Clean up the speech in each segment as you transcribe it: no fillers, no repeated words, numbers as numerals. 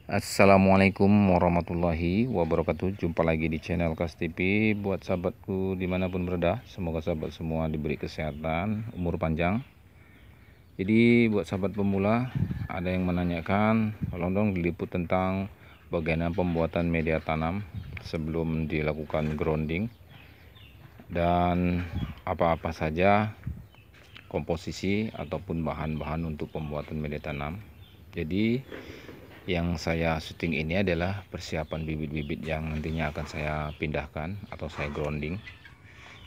Assalamualaikum warahmatullahi wabarakatuh. Jumpa lagi di channel Kas TV. Buat sahabatku dimanapun berada, semoga sahabat semua diberi kesehatan, umur panjang. Jadi buat sahabat pemula, ada yang menanyakan, tolong dong diliput tentang bagaimana pembuatan media tanam sebelum dilakukan grounding, dan apa-apa saja komposisi ataupun bahan-bahan untuk pembuatan media tanam. Jadi yang saya syuting ini adalah persiapan bibit-bibit yang nantinya akan saya pindahkan atau saya grounding.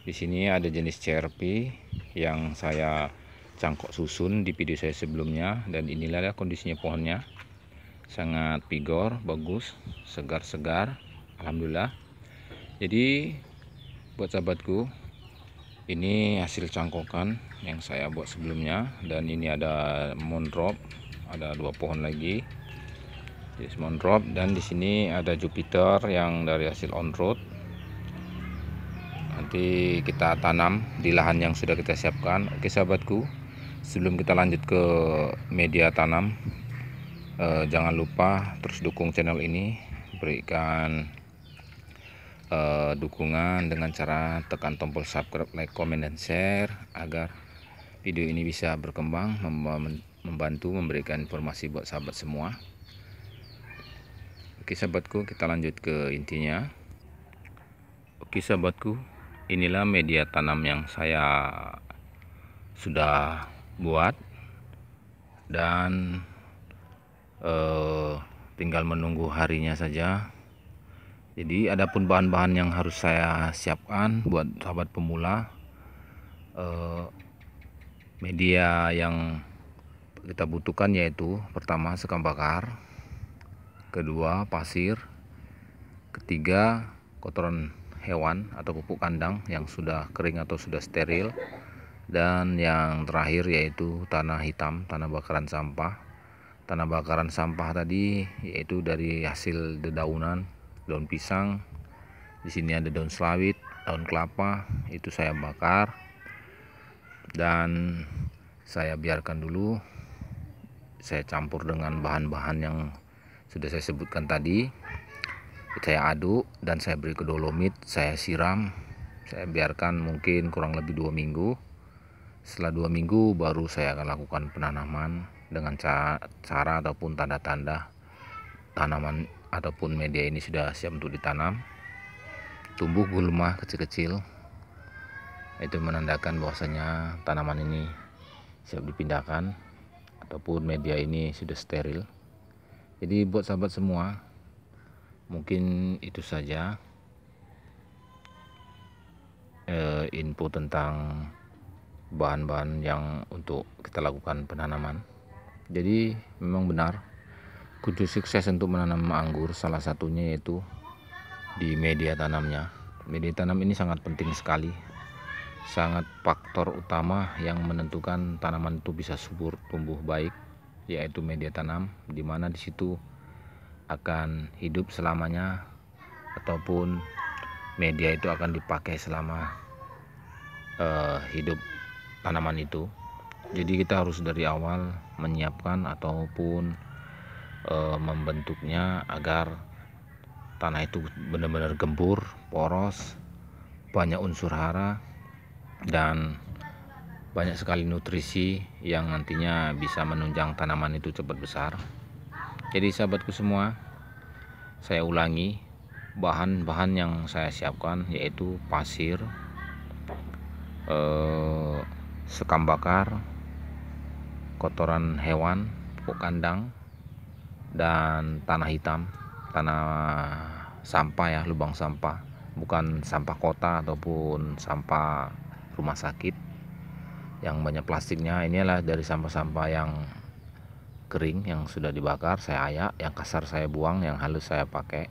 Di sini ada jenis CRP yang saya cangkok susun di video saya sebelumnya, dan inilah kondisinya pohonnya. Sangat vigor, bagus, segar-segar, alhamdulillah. Jadi buat sahabatku, ini hasil cangkokan yang saya buat sebelumnya, dan ini ada monodrop, ada 2 pohon lagi. Monodrop, dan di sini ada Jupiter yang dari hasil on road. Nanti kita tanam di lahan yang sudah kita siapkan. Oke sahabatku, sebelum kita lanjut ke media tanam, jangan lupa terus dukung channel ini, berikan dukungan dengan cara tekan tombol subscribe, like, comment, dan share agar video ini bisa berkembang, membantu memberikan informasi buat sahabat semua. Oke sahabatku, kita lanjut ke intinya. Oke sahabatku, inilah media tanam yang saya sudah buat, dan tinggal menunggu harinya saja. Jadi adapun bahan-bahan yang harus saya siapkan buat sahabat pemula, media yang kita butuhkan yaitu pertama sekam bakar, kedua pasir, ketiga kotoran hewan atau pupuk kandang yang sudah kering atau sudah steril, dan yang terakhir yaitu tanah hitam, tanah bakaran sampah. Tanah bakaran sampah tadi yaitu dari hasil dedaunan, daun pisang, di sini ada daun selawit, daun kelapa, itu saya bakar dan saya biarkan dulu. Saya campur dengan bahan-bahan yang sudah saya sebutkan tadi, saya aduk dan saya beri ke dolomit, saya siram, saya biarkan mungkin kurang lebih 2 minggu. Setelah 2 minggu baru saya akan lakukan penanaman dengan cara ataupun tanda-tanda tanaman ataupun media ini sudah siap untuk ditanam. Tumbuh gulma kecil-kecil, itu menandakan bahwasanya tanaman ini siap dipindahkan ataupun media ini sudah steril. Jadi buat sahabat semua, mungkin itu saja info tentang bahan-bahan yang untuk kita lakukan penanaman. Jadi memang benar, kunci sukses untuk menanam anggur salah satunya yaitu di media tanamnya. Media tanam ini sangat penting sekali, sangat faktor utama yang menentukan tanaman itu bisa subur, tumbuh baik, yaitu media tanam, dimana disitu akan hidup selamanya ataupun media itu akan dipakai selama hidup tanaman itu. Jadi kita harus dari awal menyiapkan ataupun membentuknya agar tanah itu benar-benar gembur, poros, banyak unsur hara, dan banyak sekali nutrisi yang nantinya bisa menunjang tanaman itu cepat besar. Jadi sahabatku semua, saya ulangi, bahan-bahan yang saya siapkan yaitu pasir, sekam bakar, kotoran hewan, pupuk kandang, dan tanah hitam, tanah sampah ya, lubang sampah, bukan sampah kota ataupun sampah rumah sakit yang banyak plastiknya. Ini adalah dari sampah-sampah yang kering yang sudah dibakar, saya ayak, yang kasar saya buang, yang halus saya pakai.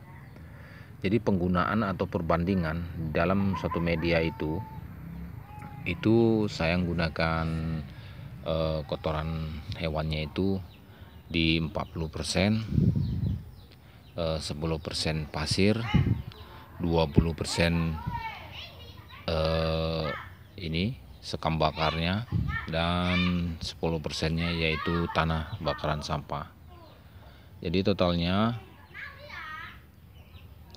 Jadi penggunaan atau perbandingan dalam suatu media itu saya menggunakan kotoran hewannya itu di 40%, 10% pasir, 20% ini sekam bakarnya, dan 10%-nya yaitu tanah bakaran sampah. Jadi totalnya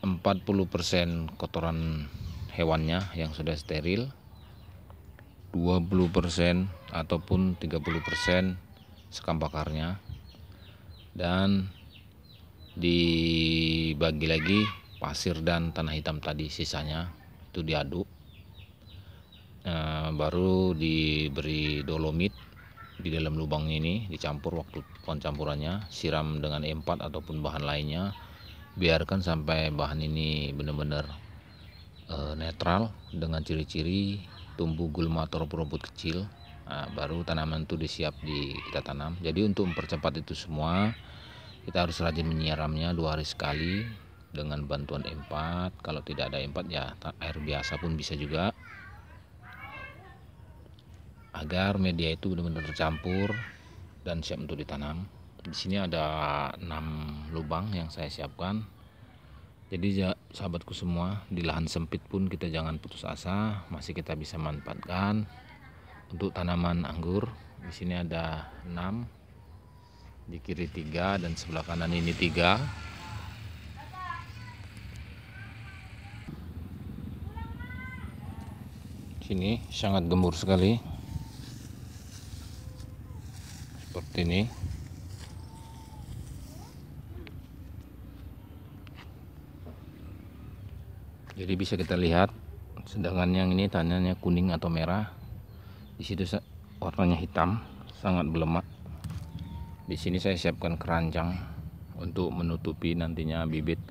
40% kotoran hewannya yang sudah steril, 20% ataupun 30% sekam bakarnya, dan dibagi lagi pasir dan tanah hitam tadi, sisanya itu diaduk. Baru diberi dolomit di dalam lubang ini, dicampur waktu pencampurannya, siram dengan E4 ataupun bahan lainnya, biarkan sampai bahan ini benar-benar netral dengan ciri-ciri tumbuh gulma atau rumput kecil. Baru tanaman itu kita tanam. Jadi untuk mempercepat itu semua, kita harus rajin menyiramnya 2 hari sekali dengan bantuan E4. Kalau tidak ada E4 ya air biasa pun bisa juga, agar media itu benar-benar tercampur dan siap untuk ditanam. Di sini ada 6 lubang yang saya siapkan. Jadi sahabatku semua, di lahan sempit pun kita jangan putus asa, masih kita bisa manfaatkan untuk tanaman anggur. Di sini ada 6, di kiri 3 dan sebelah kanan ini 3. Sini sangat gembur sekali, seperti ini. Jadi bisa kita lihat, sedangkan yang ini tandanya kuning atau merah, di situ warnanya hitam, sangat melemak. Di sini saya siapkan keranjang untuk menutupi nantinya bibit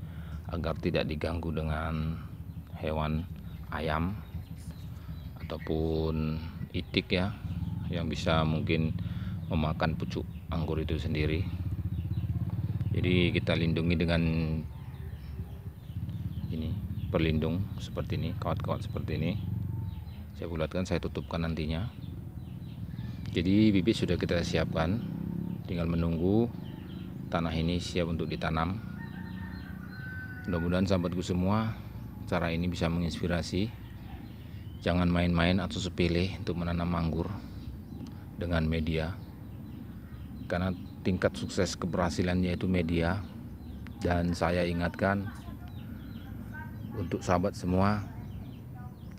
agar tidak diganggu dengan hewan ayam ataupun itik ya, yang bisa mungkin memakan pucuk anggur itu sendiri. Jadi kita lindungi dengan ini, pelindung seperti ini, kawat-kawat seperti ini. Saya bulatkan, saya tutupkan nantinya. Jadi bibit sudah kita siapkan, tinggal menunggu tanah ini siap untuk ditanam. Mudah-mudahan sahabatku semua, cara ini bisa menginspirasi. Jangan main-main atau sepele untuk menanam anggur dengan media, karena tingkat sukses keberhasilannya itu media. Dan saya ingatkan untuk sahabat semua,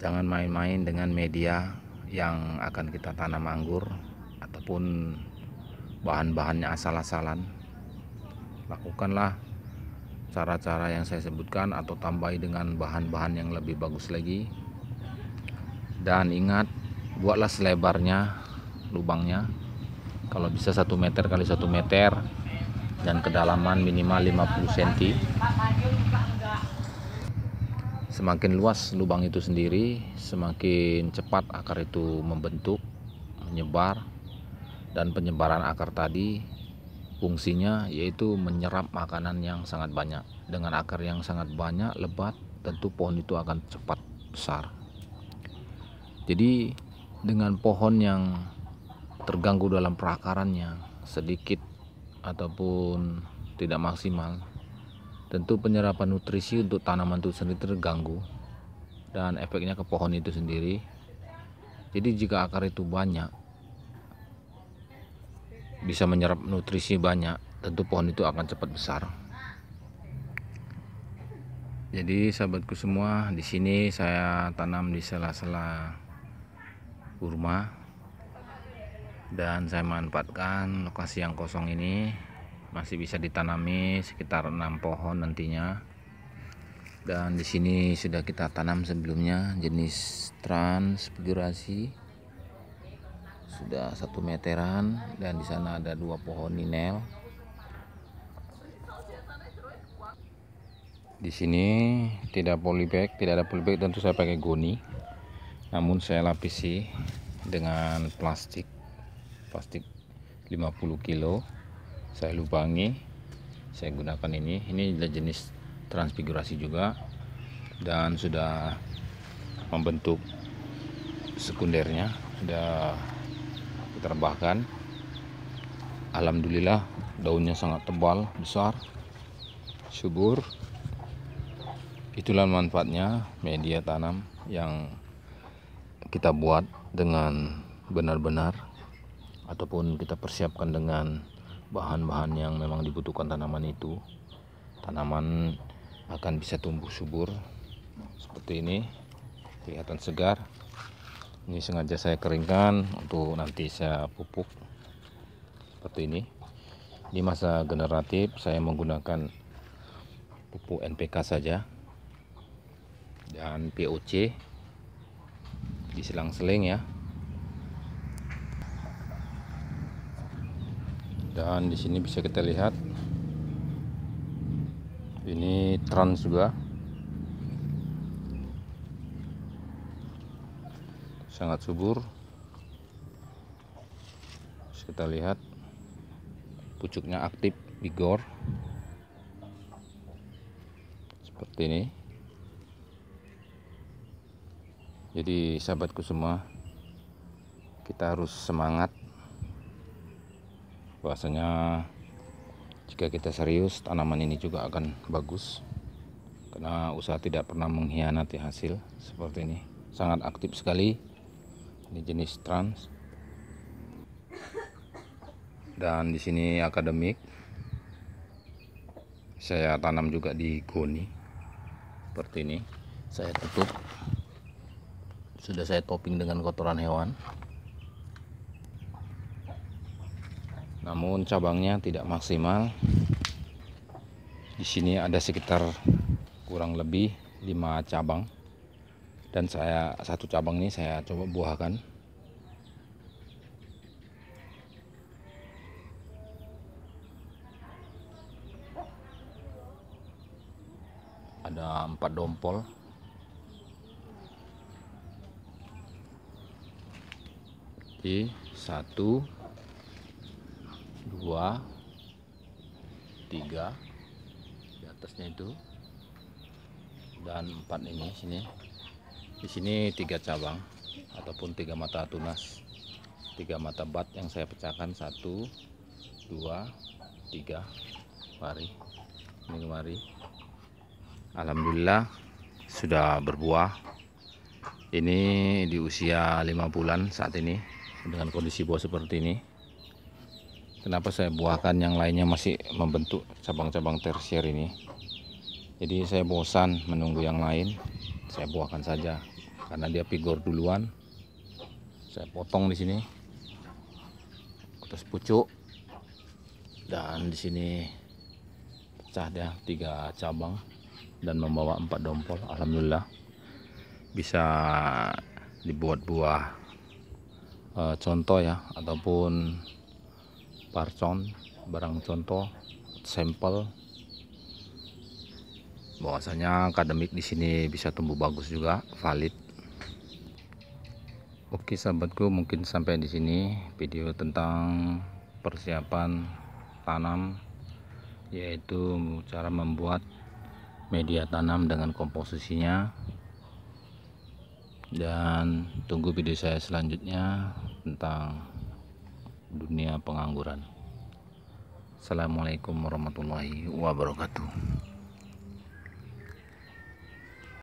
jangan main-main dengan media yang akan kita tanam anggur ataupun bahan-bahannya asal-asalan. Lakukanlah cara-cara yang saya sebutkan atau tambahi dengan bahan-bahan yang lebih bagus lagi. Dan ingat, buatlah selebarnya lubangnya, kalau bisa 1 meter kali 1 meter, dan kedalaman minimal 50 cm. Semakin luas lubang itu sendiri, semakin cepat akar itu membentuk, menyebar. Dan penyebaran akar tadi fungsinya yaitu menyerap makanan yang sangat banyak. Dengan akar yang sangat banyak, lebat, tentu pohon itu akan cepat besar. Jadi dengan pohon yang terganggu dalam perakarannya sedikit ataupun tidak maksimal, tentu penyerapan nutrisi untuk tanaman itu sendiri terganggu dan efeknya ke pohon itu sendiri. Jadi jika akar itu banyak, bisa menyerap nutrisi banyak, tentu pohon itu akan cepat besar. Jadi sahabatku semua, di sini saya tanam di sela-sela kurma, dan saya manfaatkan lokasi yang kosong ini. Masih bisa ditanami sekitar 6 pohon nantinya. Dan di sini sudah kita tanam sebelumnya jenis transfigurasi, sudah 1 meteran, dan di sana ada 2 pohon ninel. Di sini tidak ada polybag, tentu saya pakai goni, namun saya lapisi dengan plastik 50 kilo. Saya lubangi, saya gunakan ini adalah jenis transfigurasi juga, dan sudah membentuk sekundernya, sudah ditambahkan. Alhamdulillah daunnya sangat tebal, besar, subur. Itulah manfaatnya media tanam yang kita buat dengan benar-benar, ataupun kita persiapkan dengan bahan-bahan yang memang dibutuhkan tanaman itu. Tanaman akan bisa tumbuh subur seperti ini, kelihatan segar. Ini sengaja saya keringkan untuk nanti saya pupuk seperti ini. Di masa generatif saya menggunakan pupuk NPK saja dan POC diselang-seling ya. Dan di sini bisa kita lihat ini trans juga, sangat subur. Bisa kita lihat pucuknya aktif, vigor seperti ini. Jadi sahabatku semua, kita harus semangat. Bahwasanya jika kita serius, tanaman ini juga akan bagus, karena usaha tidak pernah mengkhianati hasil. Seperti ini, sangat aktif sekali. Ini jenis trans. Dan di sini akademik saya tanam juga di goni seperti ini. Saya tutup, sudah saya topping dengan kotoran hewan. Namun cabangnya tidak maksimal. Di sini ada sekitar kurang lebih 5 cabang, dan saya satu cabang ini saya coba buahkan. Ada 4 dompol. Oke, 1, 2, 3 di atasnya itu, dan 4 ini sini. Di sini 3 cabang ataupun 3 mata tunas, 3 mata bat yang saya pecahkan. 1, 2, 3. Mari, ini kemari. Alhamdulillah sudah berbuah. Ini di usia 5 bulan saat ini dengan kondisi buah seperti ini. Kenapa saya buahkan yang lainnya masih membentuk cabang-cabang tersier ini? Jadi saya bosan menunggu yang lain, saya buahkan saja karena dia vigor duluan. Saya potong di sini atas pucuk, dan di sini pecah dia 3 cabang dan membawa 4 dompol. Alhamdulillah bisa dibuat buah contoh ya, ataupun parcon, barang contoh, sampel. Bahwasanya akademik di sini bisa tumbuh bagus juga, valid. Oke sahabatku, mungkin sampai di sini video tentang persiapan tanam, yaitu cara membuat media tanam dengan komposisinya. Dan tunggu video saya selanjutnya tentang dunia pengangguran. Assalamualaikum warahmatullahi wabarakatuh.